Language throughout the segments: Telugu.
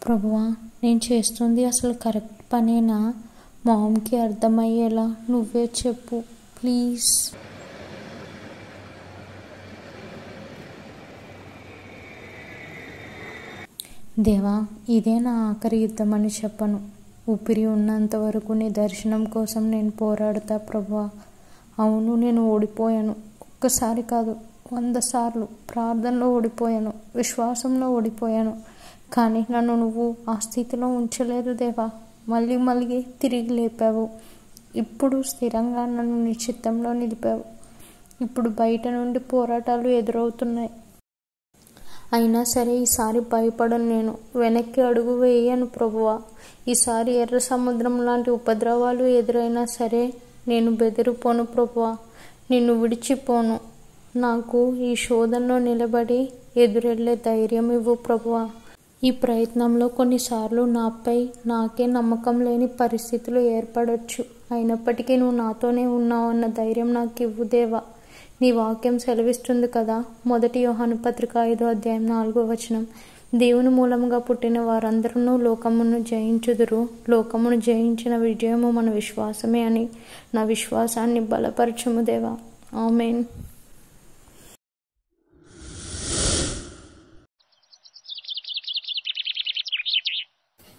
ప్రభువా, నేను చేస్తుంది అసలు కరెక్ట్ పనేనా? మామ్కి అర్థమయ్యేలా నువ్వే చెప్పు ప్లీజ్. దేవా, ఇదే నా ఆఖరి యుద్ధమని చెప్పను. ఊపిరి ఉన్నంత వరకు నీ దర్శనం కోసం నేను పోరాడుతా ప్రభువా. అవును, నేను ఓడిపోయాను. ఒక్కసారి కాదు, 100 సార్లు ప్రార్థనలో ఓడిపోయాను, విశ్వాసంలో ఓడిపోయాను. కానీ నన్ను నువ్వు ఆ స్థితిలో ఉంచలేదు దేవా. మళ్ళీ మళ్ళీ తిరిగి లేపావు. ఇప్పుడు స్థిరంగా నన్ను నీ చిత్తంలో నిలిపావు. ఇప్పుడు బయట నుండి పోరాటాలు ఎదురవుతున్నాయి. అయినా సరే ఈసారి భయపడను. నేను వెనక్కి అడుగు వేయను ప్రభువా. ఈసారి ఎర్ర సముద్రం లాంటి ఉపద్రవాలు ఎదురైనా సరే నేను బెదిరిపోను ప్రభువా. నిన్ను విడిచిపోను. నాకు ఈ శోధనలో నిలబడి ఎదురెళ్లే ధైర్యం ఇవ్వు ప్రభువా. ఈ ప్రయత్నంలో కొన్నిసార్లు నాపై నాకే నమ్మకం లేని పరిస్థితులు ఏర్పడవచ్చు. అయినప్పటికీ నువ్వు నాతోనే ఉన్నావు అన్న ధైర్యం నాకు ఇవ్వు దేవా. నీ వాక్యం సెలవిస్తుంది కదా, 1 యోహాను పత్రిక 5వ అధ్యాయం 4వ వచనం, దేవుని మూలముగా పుట్టిన వారందరూ లోకమును జయించుదురు, లోకమును జయించిన విజయము మన విశ్వాసమే అని. నా విశ్వాసాన్ని బలపరచుము దేవా. ఆమేన్.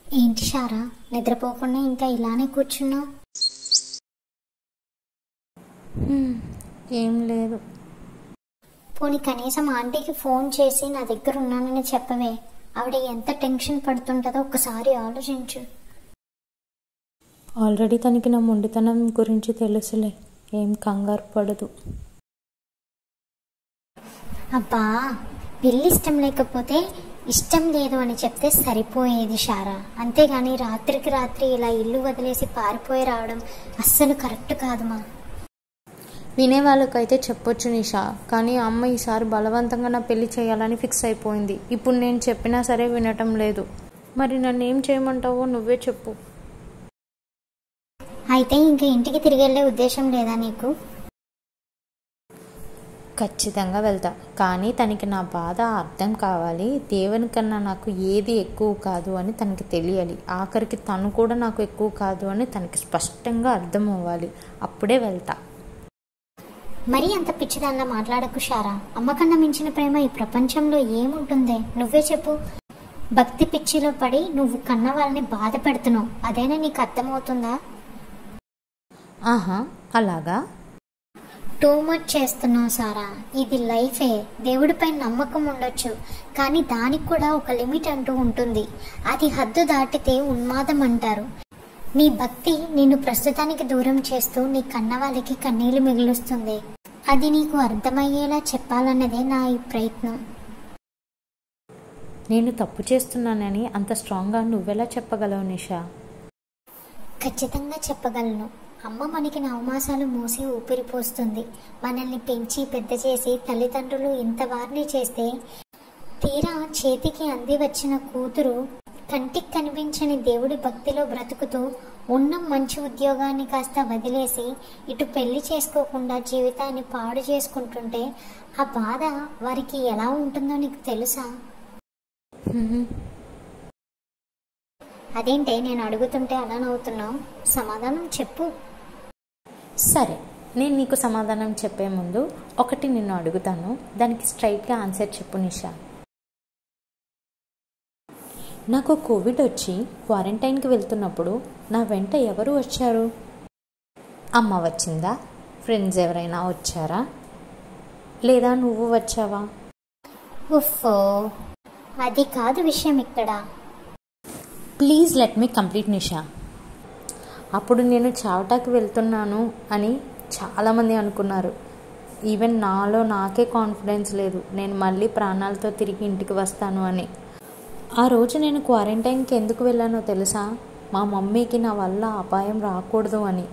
ఏంటి షారా, నిద్రపోకుండా ఇంకా ఇలానే కూర్చున్నావు? ఏం లేదు. పోనీ కనీసం ఆంటీకి ఫోన్ చేసి నా దగ్గర ఉన్నానని చెప్పవే. ఆవిడ ఎంత టెన్షన్ పడుతుంటుందో ఒక్కసారి ఆలోచించు. ఆల్రెడీ తనకి నా మొండితనం గురించి తెలుసులే, ఏం కంగారు పడదు. అబ్బా, పెళ్ళి ఇష్టం లేకపోతే ఇష్టం లేదు అని చెప్తే సరిపోయేది షారా. అంతేగాని రాత్రికి రాత్రి ఇలా ఇల్లు వదిలేసి పారిపోయి రావడం అస్సలు కరెక్ట్ కాదుమా. వినేవాళ్ళకైతే చెప్పొచ్చు నిషా, కానీ అమ్మ ఈసారి బలవంతంగా నా పెళ్లి చేయాలని ఫిక్స్ అయిపోయింది. ఇప్పుడు నేను చెప్పినా సరే వినటం లేదు. మరి నన్ను ఏం చేయమంటావో నువ్వే చెప్పు. అయితే ఇంకా ఇంటికి తిరిగి వెళ్ళే ఉద్దేశం లేదా నీకు? ఖచ్చితంగా వెళ్తా, కానీ తనకి నా బాధ అర్థం కావాలి. దేవుని కన్నా నాకు ఏది ఎక్కువ కాదు అని తనకి తెలియాలి. ఆఖరికి తను కూడా నాకు ఎక్కువ కాదు అని తనకి స్పష్టంగా అర్థం అవ్వాలి. అప్పుడే వెళ్తా. మరీ అంత పిచ్చిదాన్లా మాట్లాడకు షారా. అమ్మకన్నా మించిన ప్రేమ ఈ ప్రపంచంలో ఏముంటుందే? నువ్వే చెప్పు. భక్తి పిచ్చిలో పడి నువ్వు కన్న వాళ్ళని బాధ పెడుతున్నావు. అదేనా నీకు అర్థమవుతుందా? ఆహా, అలాగా? టూ మచ్ చేస్తున్నావు సారా. ఇది లైఫే. దేవుడిపై నమ్మకం ఉండొచ్చు, కానీ దానికి కూడా ఒక లిమిట్ అంటూ ఉంటుంది. అది హద్దు దాటితే ఉన్మాదం అంటారు. నీ భక్తి నిన్ను ప్రస్తుతానికి దూరం చేస్తూ నీ కన్న వాళ్ళకి కన్నీళ్లు మిగులుస్తుంది. అది నీకు అర్థమయ్యేలా చెప్పాలన్నదే నా ఈ ప్రయత్నం. నేను తప్పు చేస్తున్నానని అంత స్ట్రాంగ్గా నువ్వెలా చెప్పగలవు నిషా? ఖచ్చితంగా చెప్పగలను. అమ్మ మనకి నవమాసాలు మోసి ఊపిరిపోస్తుంది. మనల్ని పెంచి పెద్ద చేసి తల్లిదండ్రులు ఇంత వారిని చేస్తే తీరా చేతికి అంది వచ్చిన కూతురు కంటికి కనిపించని దేవుడి భక్తిలో బ్రతుకుతూ ఉన్న మంచి ఉద్యోగాన్ని కాస్త వదిలేసి ఇటు పెళ్లి చేసుకోకుండా జీవితాన్ని పాడు చేసుకుంటుంటే ఆ బాధ వారికి ఎలా ఉంటుందో నీకు తెలుసా? అదేంటే నేను అడుగుతుంటే అలా నవ్వుతున్నావు? సమాధానం చెప్పు. సరే, నేను నీకు సమాధానం చెప్పే ముందు ఒకటి నిన్ను అడుగుతాను, దానికి స్ట్రైట్గా ఆన్సర్ చెప్పు నిషా. నాకు కోవిడ్ వచ్చి క్వారంటైన్కి వెళ్తున్నప్పుడు నా వెంట ఎవరు వచ్చారు? అమ్మ వచ్చిందా? ఫ్రెండ్స్ ఎవరైనా వచ్చారా? లేదా నువ్వు వచ్చావా? ఉఫ్ఫో, అది కాదు విషయం ఇక్కడ. ప్లీజ్ లెట్ మీ కంప్లీట్ నిషా. అప్పుడు నేను చావటానికి వెళ్తున్నాను అని చాలామంది అనుకున్నారు. ఈవెన్ నాలో నాకే కాన్ఫిడెన్స్ లేదు నేను మళ్ళీ ప్రాణాలతో తిరిగి ఇంటికి వస్తాను అని. ఆ రోజు నేను క్వారంటైన్కి ఎందుకు వెళ్ళానో తెలుసా? మా మమ్మీకి నా వల్ల అపాయం రాకూడదు అని.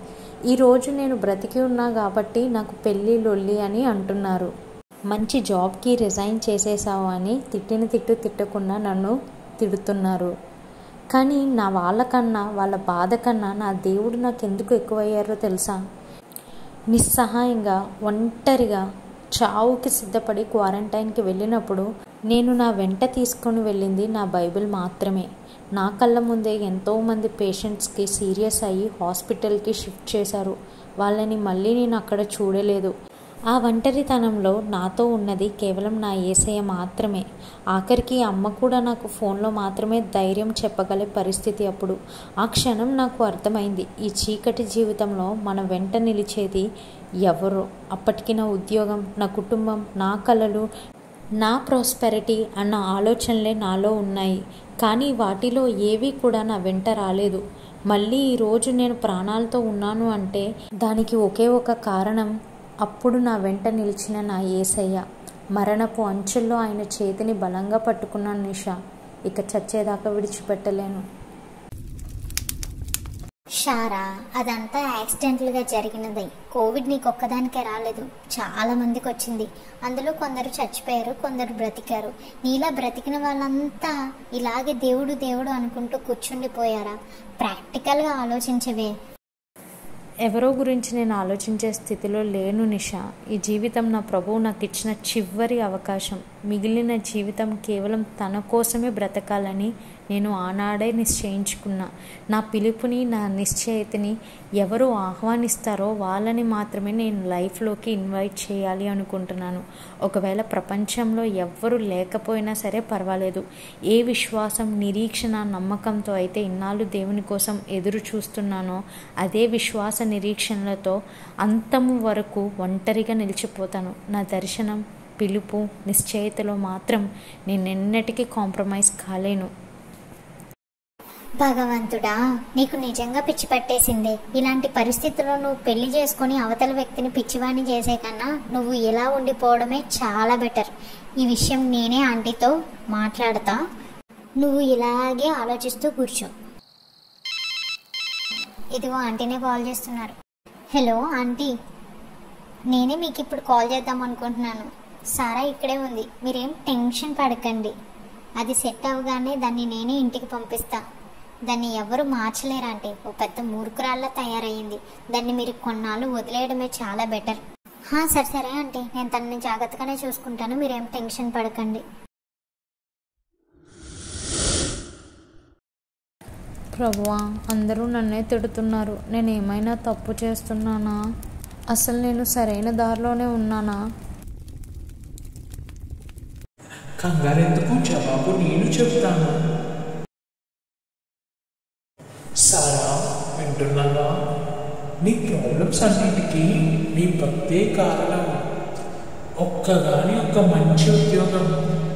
ఈరోజు నేను బ్రతికి ఉన్నా కాబట్టి నాకు పెళ్ళి లొల్లి అని అంటున్నారు. మంచి జాబ్కి రిజైన్ చేసేసావు అని తిట్టిన తిట్టకుండా నన్ను తిడుతున్నారు. కానీ నా వాళ్ళకన్నా వాళ్ళ బాధ కన్నా నా దేవుడు నాకు ఎందుకు ఎక్కువయ్యారో తెలుసా? నిస్సహాయంగా ఒంటరిగా చావుకి సిద్ధపడి క్వారంటైన్కి వెళ్ళినప్పుడు నేను నా వెంట తీసుకొని వెళ్ళింది నా బైబిల్ మాత్రమే. నా కళ్ళ ముందే ఎంతోమంది పేషెంట్స్కి సీరియస్ అయ్యి హాస్పిటల్కి షిఫ్ట్ చేశారు. వాళ్ళని మళ్ళీ నేను అక్కడ చూడలేదు. ఆ ఒంటరితనంలో నాతో ఉన్నది కేవలం నా యేసయ్య మాత్రమే. ఆఖరికి అమ్మ కూడా నాకు ఫోన్లో మాత్రమే ధైర్యం చెప్పగలే పరిస్థితి అప్పుడు. ఆ క్షణం నాకు అర్థమైంది, ఈ చీకటి జీవితంలో మన వెంట నిలిచేది ఎవరో. అప్పటికి నా ఉద్యోగం, నా కుటుంబం, నా కలలు, నా ప్రాస్పెరిటీ అన్న ఆలోచనలే నాలో ఉన్నాయి. కానీ వాటిలో ఏవి కూడా నా వెంట రాలేదు. మళ్ళీ ఈరోజు నేను ప్రాణాలతో ఉన్నాను అంటే దానికి ఒకే ఒక కారణం, అప్పుడు నా వెంట నిలిచిన నా యేసయ్య. మరణపు అంచుల్లో ఆయన చేతిని బలంగా పట్టుకున్నాను నిషా. ఇక చచ్చేదాకా విడిచిపెట్టలేను. షారా, అదంతా యాక్సిడెంటల్గా జరిగినది. కోవిడ్ నీకు ఒక్కదానికే రాలేదు, చాలా మందికి వచ్చింది. అందులో కొందరు చచ్చిపోయారు, కొందరు బ్రతికారు. నీలా బ్రతికిన వాళ్ళంతా ఇలాగే దేవుడు దేవుడు అనుకుంటూ కూర్చుండిపోయారా? ప్రాక్టికల్గా ఆలోచించవే. ఎవరో గురించి నేను ఆలోచించే స్థితిలో లేను నిషా. ఈ జీవితం నా ప్రభువు నాకు ఇచ్చిన చివరి అవకాశం. మిగిలిన జీవితం కేవలం తన కోసమే బ్రతకాలని నేను ఆనాడే నిశ్చయించుకున్నా. నా పిలుపుని, నా నిశ్చయితని ఎవరు ఆహ్వానిస్తారో వాళ్ళని మాత్రమే నేను లైఫ్లోకి ఇన్వైట్ చేయాలి అనుకుంటున్నాను. ఒకవేళ ప్రపంచంలో ఎవ్వరూ లేకపోయినా సరే పర్వాలేదు. ఏ విశ్వాసం, నిరీక్షణ, నమ్మకంతో అయితే ఇన్నాళ్ళు దేవుని కోసం ఎదురు చూస్తున్నానో అదే విశ్వాస నిరీక్షణలతో అంతము వరకు ఒంటరిగా నిలిచిపోతాను. నా దర్శనం, పిలుపు, నిశ్చయితలో మాత్రం నేనెన్నటికీ కాంప్రమైజ్ కాలేను. భగవంతుడా, నీకు నిజంగా పిచ్చి పట్టేసిందే. ఇలాంటి పరిస్థితుల్లో నువ్వు పెళ్లి చేసుకుని అవతల వ్యక్తిని పిచ్చివాణి చేసే కన్నా నువ్వు ఇలా ఉండిపోవడమే చాలా బెటర్. ఈ విషయం నేనే ఆంటీతో మాట్లాడతా, నువ్వు ఇలాగే ఆలోచిస్తూ కూర్చో. ఇదిగో ఆంటీనే కాల్ చేస్తున్నారు. హలో ఆంటీ, నేనే మీకు ఇప్పుడు కాల్ చేద్దాం అనుకుంటున్నాను. సారా ఇక్కడే ఉంది, మీరేం టెన్షన్ పడకండి. అది సెట్ అవగానే దాన్ని నేనే ఇంటికి పంపిస్తా. దాన్ని ఎవరు మార్చలేరు అంటే ఓ పెద్ద మూర్ఖురాల్లా తయారయ్యింది. దాన్ని మీరు కొన్నాళ్ళు వదిలేయడమే చాలా బెటర్. సరే అంటే నేను తనని జాగ్రత్తగానే చూసుకుంటాను, మీరేం టెన్షన్ పడకండి. ప్రభువా, అందరూ నన్నే తిడుతున్నారు. నేను ఏమైనా తప్పు చేస్తున్నానా? అసలు నేను సరైన దారిలోనే ఉన్నానా? కంగారెందుకు, జవాబు నేను చెప్తాను. సారా, వింటున్నావా? నీ ప్రాబ్లమ్స్ అన్నిటికీ నీ భక్తే కారణం. ఒక్కగాని ఒక్క మంచి ఉద్యోగం,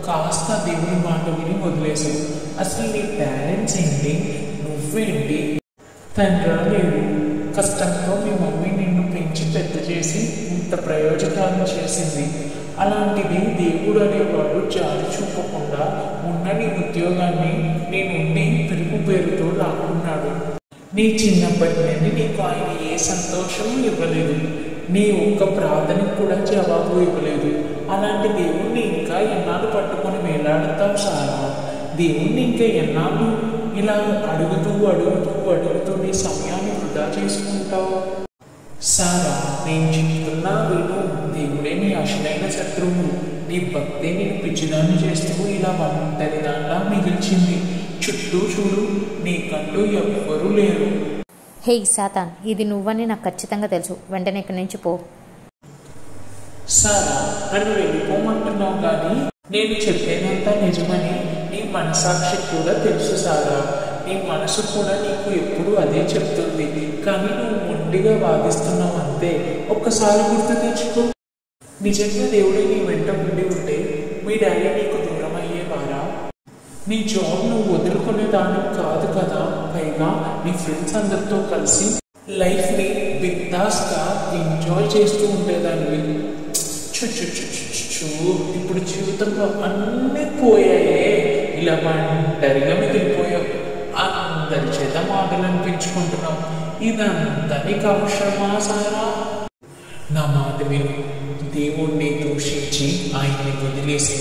కాస్త దేవుని మాట విని వదిలేసావు. అసలు నీ పేరెంట్స్ ఏంటి, నువ్వేంటి? తండ్రి లేవు. కష్టంతో మీ మమ్మీ నిన్ను పెంచి పెద్ద చేసి ఇంత ప్రయోజనాలు చేసింది. అలాంటిది దేవుడు అనేవాడు జాలి చూపకుండా ఉన్న నీ ఉద్యోగాన్ని నీ నుండి పిలుపు పేరుతో లాక్కున్నాడు. నీ చిన్నప్పటి నుండి నీకు ఆయన ఏ సంతోషం ఇవ్వలేదు, నీ ఒక్క ప్రార్థనకు కూడా జవాబు ఇవ్వలేదు. అలాంటి దేవుణ్ణి ఇంకా ఎన్నాళ్ళు పట్టుకొని వేలాడుతావు సారా? దేవుణ్ణి ఇంకా ఎన్నాళ్ళు ఇలా అడుగుతూ నీ సమయాన్ని వృధా చేసుకుంటావు? సారా, నేను చెప్తున్నా విను. దేవుడే నీ అసలైన శత్రువు. నీ భక్తే నేను పిచ్చిదాన్ని చేస్తూ ఇలా ఒంటరి దానిలా మిగిల్చింది. చుట్టూ చూడు, నీకంటూ ఎవ్వరూ లేరు. హే సాతాన్, ఇది నువ్వని నాకు ఖచ్చితంగా తెలుసు. వెంటనే ఇక్కడి నుంచి పో. సారా, నన్ను వెళ్ళిపోమంటున్నావు కానీ నేను చెప్పేదంతా నిజమని నీ మనసాక్షి కూడా తెలుసు సారా. నీ మనసు కూడా నీకు ఎప్పుడు అదే చెప్తుంది. కానీ నువ్వు మొండిగా వాదిస్తున్నావు అంతే. ఒక్కసారి గుర్తు తెచ్చుకో. నిజంగా దేవుడే నీ వెంట ఉండి ఉంటే మీ డాడీ నీకు దూరం అయ్యేవారా? నీ జాబ్ నువ్వు వదులుకునేదాన్ని కాదు కదా. పైగా నీ ఫ్రెండ్స్ అందరితో కలిసి లైఫ్ని బిందాస్గా ఎంజాయ్ చేస్తూ ఉండేదాన్ని. ఇప్పుడు జీవితంలో అన్నీ పోయాయే. ఇలా ఒంటరిగా మిగిలిపోయావు. అందరి చేత మాటలు అనిపించుకుంటున్నావు. ఇదంతా నీకు అవసరమా సారా? నా మాట విను. దేవుణ్ణి దూషించి ఆయన్ని వదిలేసి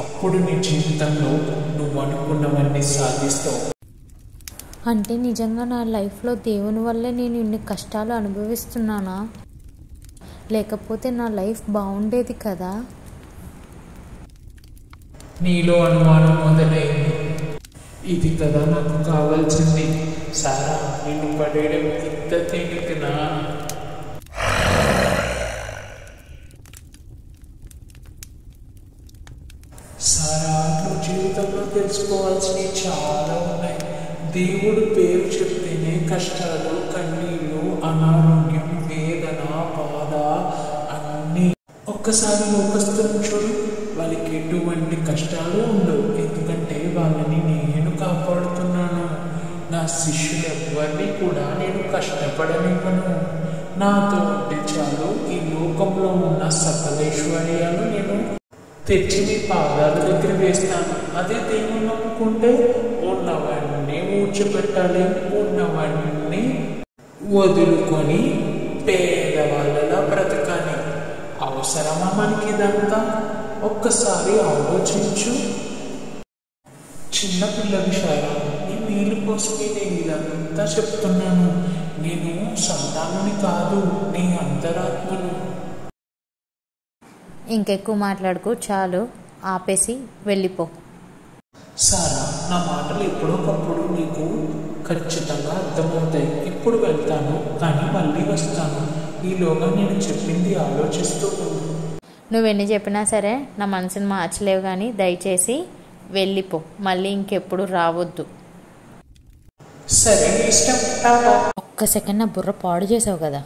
అప్పుడు నీ జీవితంలో నువ్వు అనుకున్నవన్నీ సాధిస్తావు. అంటే నిజంగా నా లైఫ్లో దేవుని వల్లే నేను ఇన్ని కష్టాలు అనుభవిస్తున్నానా? లేకపోతే నా లైఫ్ బాగుండేది కదా. నీలో అనుమానం మొదలైంది. ఇది కదా నాకు కావాల్సింది. సారా, నిన్ను పడేయడం ఇంత తేలికనా? సారా, నువ్వు జీవితంలో తెలుసుకోవాల్సినవి చాలా ఉన్నాయి. దేవుడు పేరు చెప్తేనే కష్టాలు, కన్నీళ్ళు, అనారోగ్యం, వేదన, బాధ అన్నీ. ఒక్కసారి లోకస్తులను చూడు, వాళ్ళకి ఎటువంటి కష్టాలు ఉండవు. ఎందుకంటే వాళ్ళని నేను కాపాడుతున్నాను. నా శిష్యులు ఎవరిని కూడా నేను కష్టపడనివ్వను. నాతో ఉంటే చాలు, ఈ లోకంలో ఉన్న సకలేశ్వర్యాలు నేను తెచ్చి మీ పాదాల దగ్గర వేస్తాను. అదే దేవుని నమ్ముకుంటే ఉన్నవన్నీ ఊడ్చిపెట్టాలి, ఉన్నవన్నీ వదులుకొని పేదవాళ్ళలా బ్రతకాలి. అవసరమా మనకి ఇదంతా? ఒక్కసారి ఆలోచించు. చిన్నపిల్ల విషయాలు నీ వీలు కోసమే నేను ఇదంతా చెప్తున్నాను. నేను సంతానాన్ని కాదు, నీ అంతరాత్మను. ఇంకెక్కువ మాట్లాడుకో, చాలు, ఆపేసి వెళ్ళిపో. సారా, నా మాటలు ఎప్పుడొకప్పుడు నీకు ఖచ్చితంగా అర్థమవుతాయి. ఇప్పుడు వెళ్తాను, కానీ మళ్ళీ వస్తాను. ఈలోగా నేను చెప్పింది ఆలోచిస్తూ ఉండు. నువ్వెన్ని చెప్పినా సరే నా మనసుని మార్చలేవు, కానీ దయచేసి వెళ్ళిపో. మళ్ళీ ఇంకెప్పుడు రావద్దు. సరే, ఇష్టం. ఒక్క సెకండ్ నా బుర్ర పాడు చేసావు కదా.